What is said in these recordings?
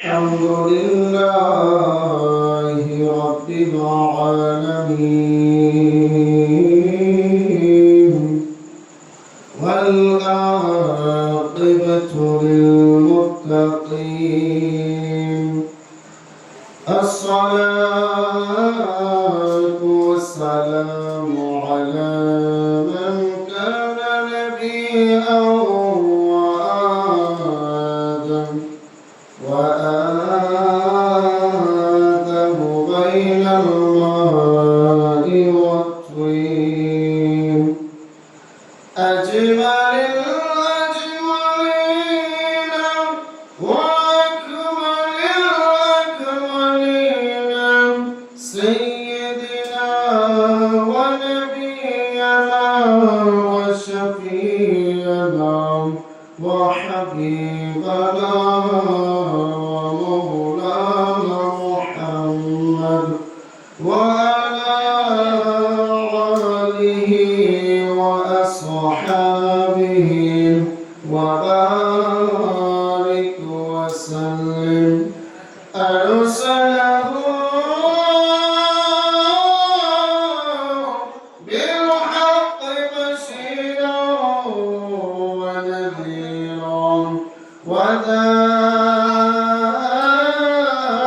الحمد لله رب العالمين والعاقبة للمتقين الصلاة والسلام على من كان نبيا وآدم بين الماء والطين أجمل الأجملين وأكمل الأكملين سيدنا ونبينا وشفيعنا وحبيبنا ومولانا محمد وعلى آله وأصحابه وبارك وسلم أرسله بالحق بشيرا ونذيرا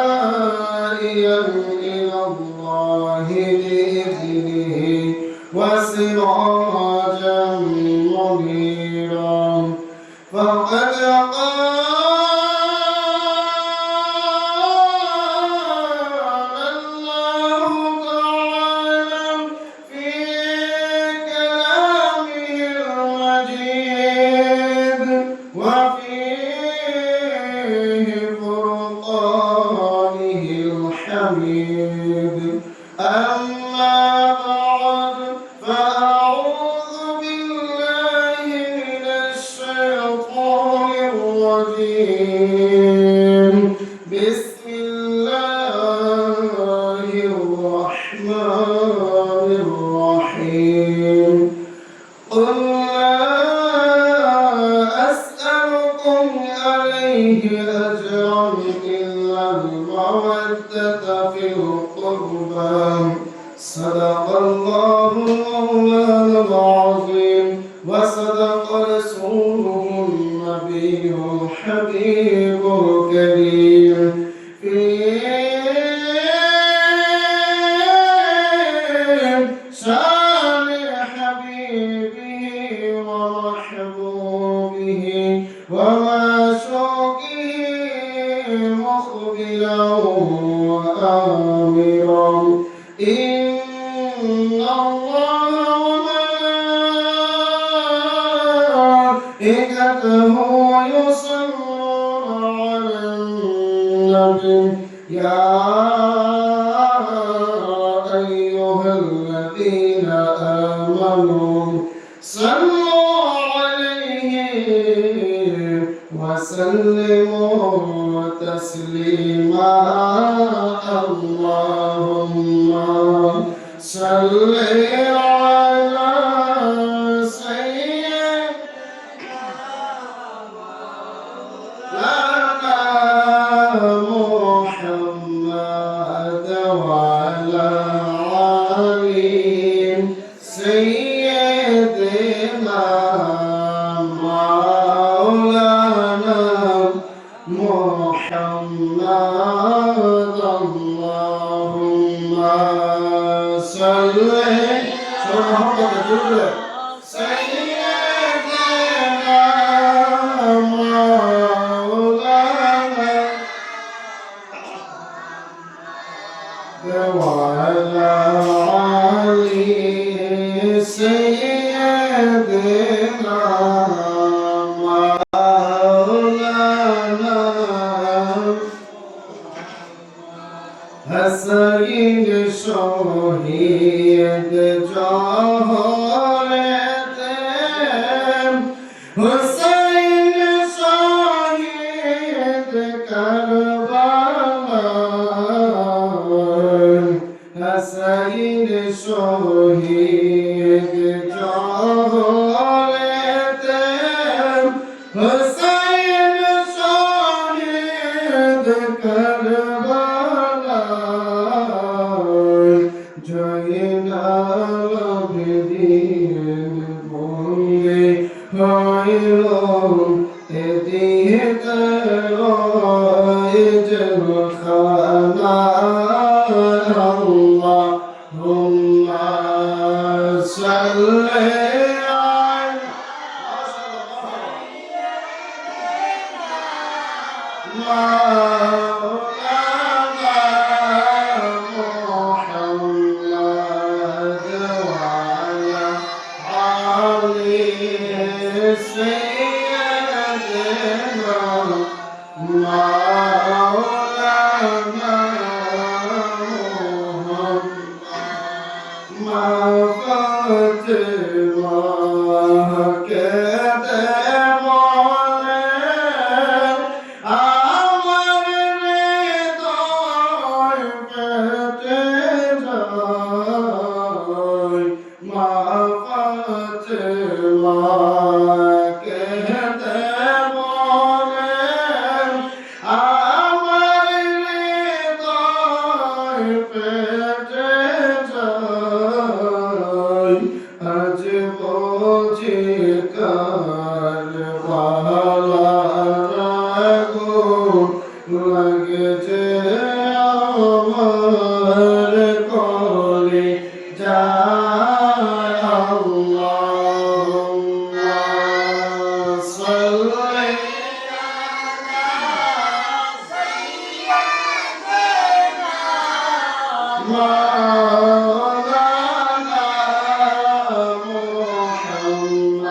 وداعيا إلى الله بإذنه وسراجا منيرا فقد قال الله تعالى في كلامه المجيد وفي فرقانه الحميد أما بعد فأعوذ بالله من الشيطان الرجيم بسم الله الرحمن الرحيم قل لا أسألكم عليه أجرا إلا المودة في القربى صدق الله مولانا العظيم وصدق رسوله النبي الحبيب الكريم في شان حبيبه ومحبوبه ومعشوقه مخبرا وآمرا إن الله وملائكته يصلون على النبي يا أيها الذين آمنوا صلوا عليه وسلموا تسليما اللهم صل على سيدنا محمد وعلى آله سيدنا مولانا محمد اللهم صل سيدنا مولانا وعلى آله سيدنا مولانا حسين شهيد جاهلتم حسين شهيد کربلا حسين شهيد جاهلتم حسين شهيد কারবালায় জয়নাল আবেদীন বলে হইল এদিকে জলখানা আল্লাহুম্মা সাল্লি مولانا محمد وعلى آله سيدنا مولانا محمد ما فاتما আজ বুঝি কারবালার আগুন লাগছে আমার কলে যায় আল্লাহুম্মা সাল্লি مولانا محمد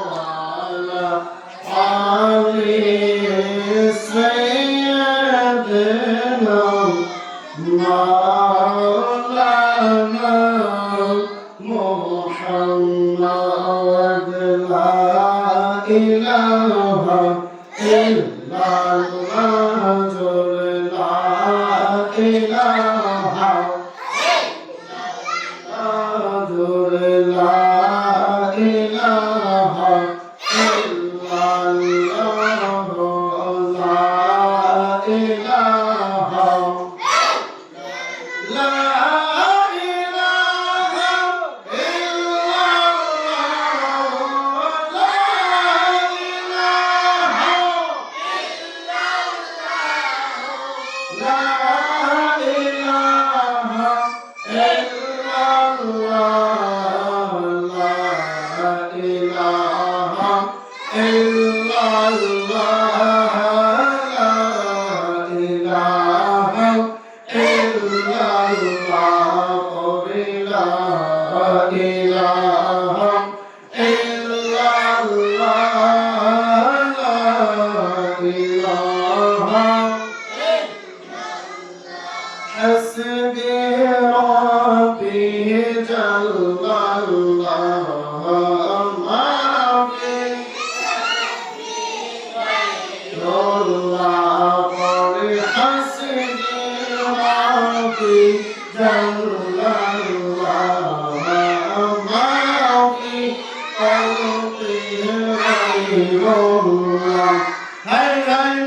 وعلى آله سيدنا مولانا محمد لا إله إلا الله لا إله لا إله إلا الله لا إله لا إله إلا الله لا إله لا إله إلا الله لا إله إلا الله لا إله إلا الله لا إله إلا الله لا إله حسبي ربي جل الله ما في غير الله قل حسبي ربي جل الله ما في قلبي غير الله هاي هاي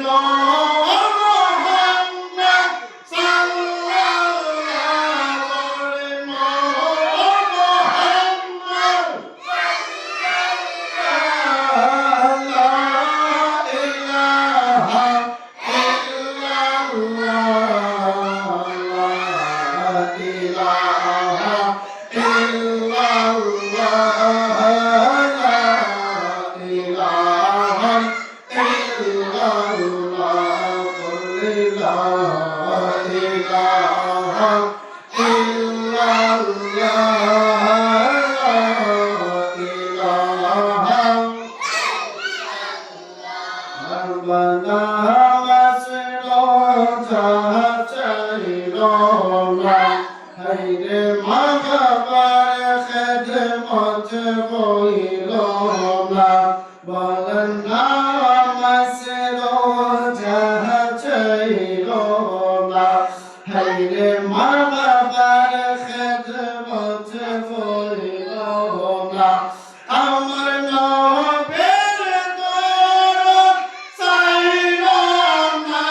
হাইরে মা বাবার খেদমত কইল না বলেন না মাসের যাহা চাইল না হাইরে মা বাবার খেদমত কইল না আমার নবের দরদ চাইল না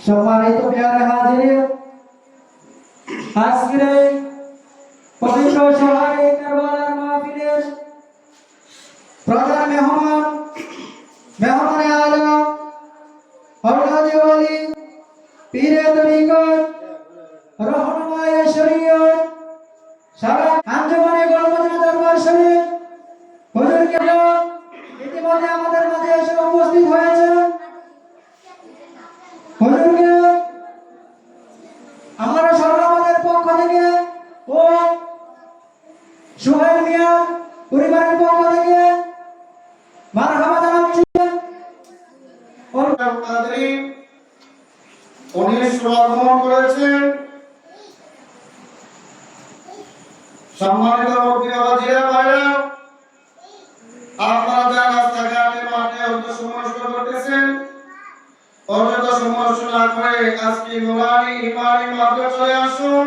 সম্মানিত প্রিয় হাজির, আজকের এই পবিত্র সভায় কারবালার মাহফিলের প্রধান মেহমানে আলম হযরত ওলি পীরে তরিকত রহনুমায়ে শরীয়ত সারা আঞ্জুমানে গণমদিনা দরবার শরীফ হুজুর কেবল ইতিমধ্যে আমাদের মাঝে এসে উপস্থিত হয়েছে। হুজুরকে আমরা সর্বমানের পক্ষ থেকে ও সোহেল মিয়া পরিবারের পক্ষ থেকে মারহাবা জানাচ্ছি। উনি শুভাগমন করেছেন। সম্মানিত প্রিয় ভাইরা, আপনারা যারা রাস্তাঘাটে মাঠে সমালোচনা করতেছেন, অযথ সমালোচনা না করে আজকে নুরানি ইমানি মাঠে চলে আসুন।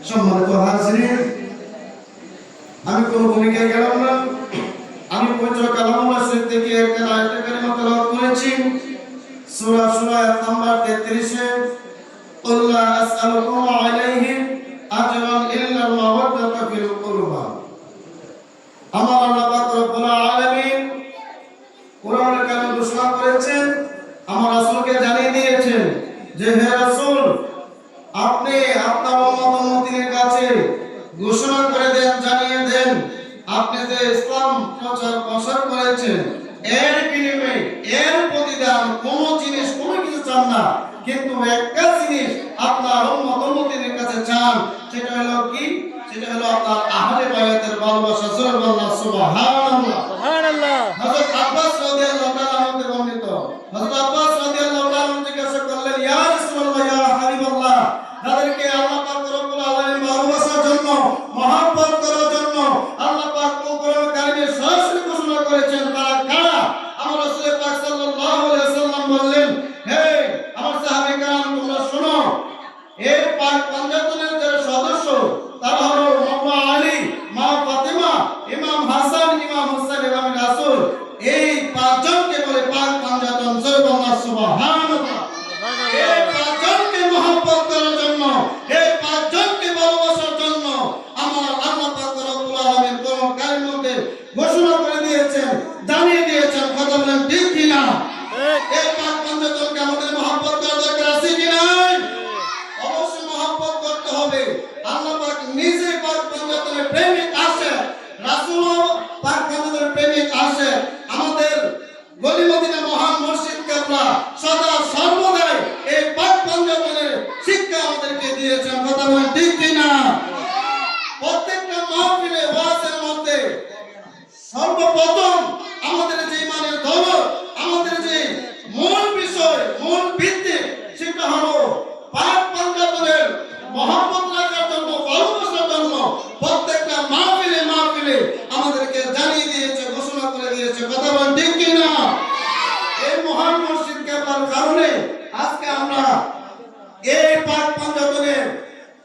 সম্মানিত হাজিরিন, আমি কোন ভূমিকায় গেলাম না। আমি পবিত্র কালামুল্লাহ শরীফ থেকে একটা আয়াতে কারিমা তেলাওয়াত করেছি। সূরা শুরা আয়াত নাম্বার 33-এ, "কুল লা আসআলুকুম আলাইহি আজরান ইল্লা মাওয়াদ্দাতা ফিল কুরবা।" আমার আল্লাহ পাক রব্বুল আলামিন কোরআনে কারিমে ঘোষণা করেছেন, আমার রাসূলকে জানিয়ে দিয়েছেন যে হে রাসূল, আপনি আপনার উম্মতের কাছে ঘোষণা করে দেন, জানিয়ে দেন, আপনি যে ইসলাম প্রচার করেছেন এর বিনিময়ে এর প্রতিদান কোনো জিনিস কোনো কিছু চান না, কিন্তু একটা জিনিস আপনার উম্মতের কাছে চান, সেটা হলো কি? সেটা হলো আপনার আহলে বায়াতের ভালোবাসা। সুবহানাল্লাহ, সুবহানাল্লাহ, সুবহানাল্লাহ। হযরত আব্বাস রাদিয়াল্লাহু তাআলা আমাদের বর্ণিত, হযরত আব্বাস রাদিয়াল্লাহু তাআলা জিজ্ঞাসা করলেন, ইয়া রাসূল এই পাঁচজনকে ভালোবাসার জন্য আমার আল্লাহ পাক রব্বুল আলামিন কোরআন কারীমের মধ্যে ঘোষণা করে দিয়েছেন, জানিয়ে দিয়েছেন। কথা বলেন ঠিক কি না? এই পাঁচ পাঁচজনকে আমাদের মহব্বত করা দরকার আছে কি নাই? অবশ্যই মহব্বত করতে হবে। আল্লাহ পাক নিজে পাক পাঁচজনের প্রেমিক আছে, রাসূলও পাক পাঁচজনের প্রেমিক আছে। আমাদের গলি মদিনা মহান মসজিদ কেবলা সদা সর্বদাই এই পাক পাঁচজনের শিক্ষা আমাদেরকে দিয়েছেন। কথা বলেন ঠিক কি না? প্রত্যেকটা মাহফিলে ওয়াজের মধ্যে সর্বপ্রথম আমাদের যে ইমানের দৌলত, আমাদের যে মূল বিষয়, মূল ভিত্তি, সেটা হলো পাক পাঞ্জাবের মহব্বত রাখার জন্য, ভালোবাসার জন্য প্রত্যেকটা মাহফিলে মাহফিলে আমাদেরকে জানিয়ে দিয়েছে, ঘোষণা করে দিয়েছে। কথা বলেন ঠিক কি না? এই মহান মসজিদ কেবলার কারণে আজকে আমরা এই পাক পাঞ্জাবের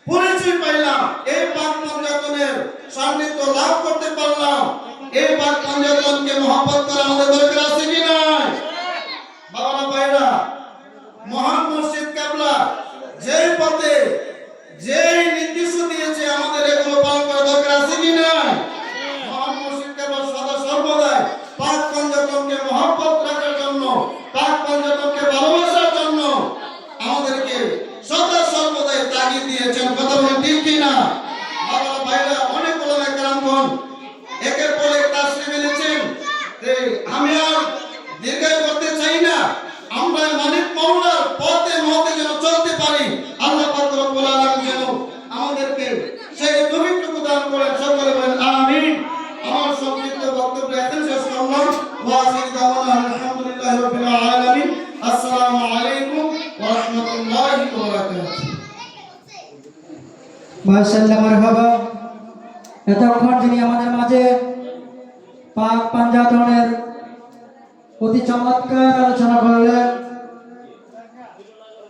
পরিচয় পাইলাম, এই পাক পাঞ্জাবের সান্নিধ্য লাভ করতে পারলাম। এই পাক পাঞ্জাবকে মহব্বত করা আমাদের দরকার আছে কি নাই? বাবারা ভাইরা, মহান মসজিদ কেবলা যেই পথে যেই নির্দেশ দিয়েছে আমাদের এগুলো পালন করা দরকার আছে কি নাই? মহান মসজিদ কেবলা সদা সর্বদাই পাক পাঞ্জাবকে মহব্বত রাখার জন্য, পাক পাঞ্জাবকে ভালোবাসার জন্য আমাদেরকে সদা সর্বদাই তাগিদ দিয়েছেন। কথা বলেন ঠিক কি না? বাবারা ভাইরা, অনেক ওলামা কেরামগণ একের পর এক তাশরীফ এনেছেন। আমি আর দীর্ঘায়ু করতে চাই না। আমরা মালিক মাওলার পথে মতে যেন চলতে পারি, আল্লাহ পাক রব্বুল আলামিন যেন আমাদেরকে সেই তৌফিকটুকু দান করেন। সকলে বলেন আমিন। আমার সংক্ষিপ্ত বক্তব্য এখন শেষ করলাম। ওয়া আখিরু দাওয়ানা আলহামদুলিল্লাহি রাব্বিল আলামিন। আসসালামু আলাইকুম ওয়া রাহমাতুল্লাহি ওয়া বারাকাতুহু। মাশাআল্লাহ, মারহাবা। এতক্ষণ যিনি আমাদের মাঝে পাক পাঞ্জাতনের অতি চমৎকার আলোচনা করলেন,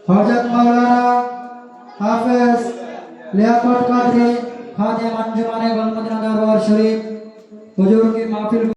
হযরত মাওলানা হাফেজ লিয়াকত কাদরী খাদেম আঞ্জুমানে গলমদিনা দরবার শরীফ হুজুর की महफिल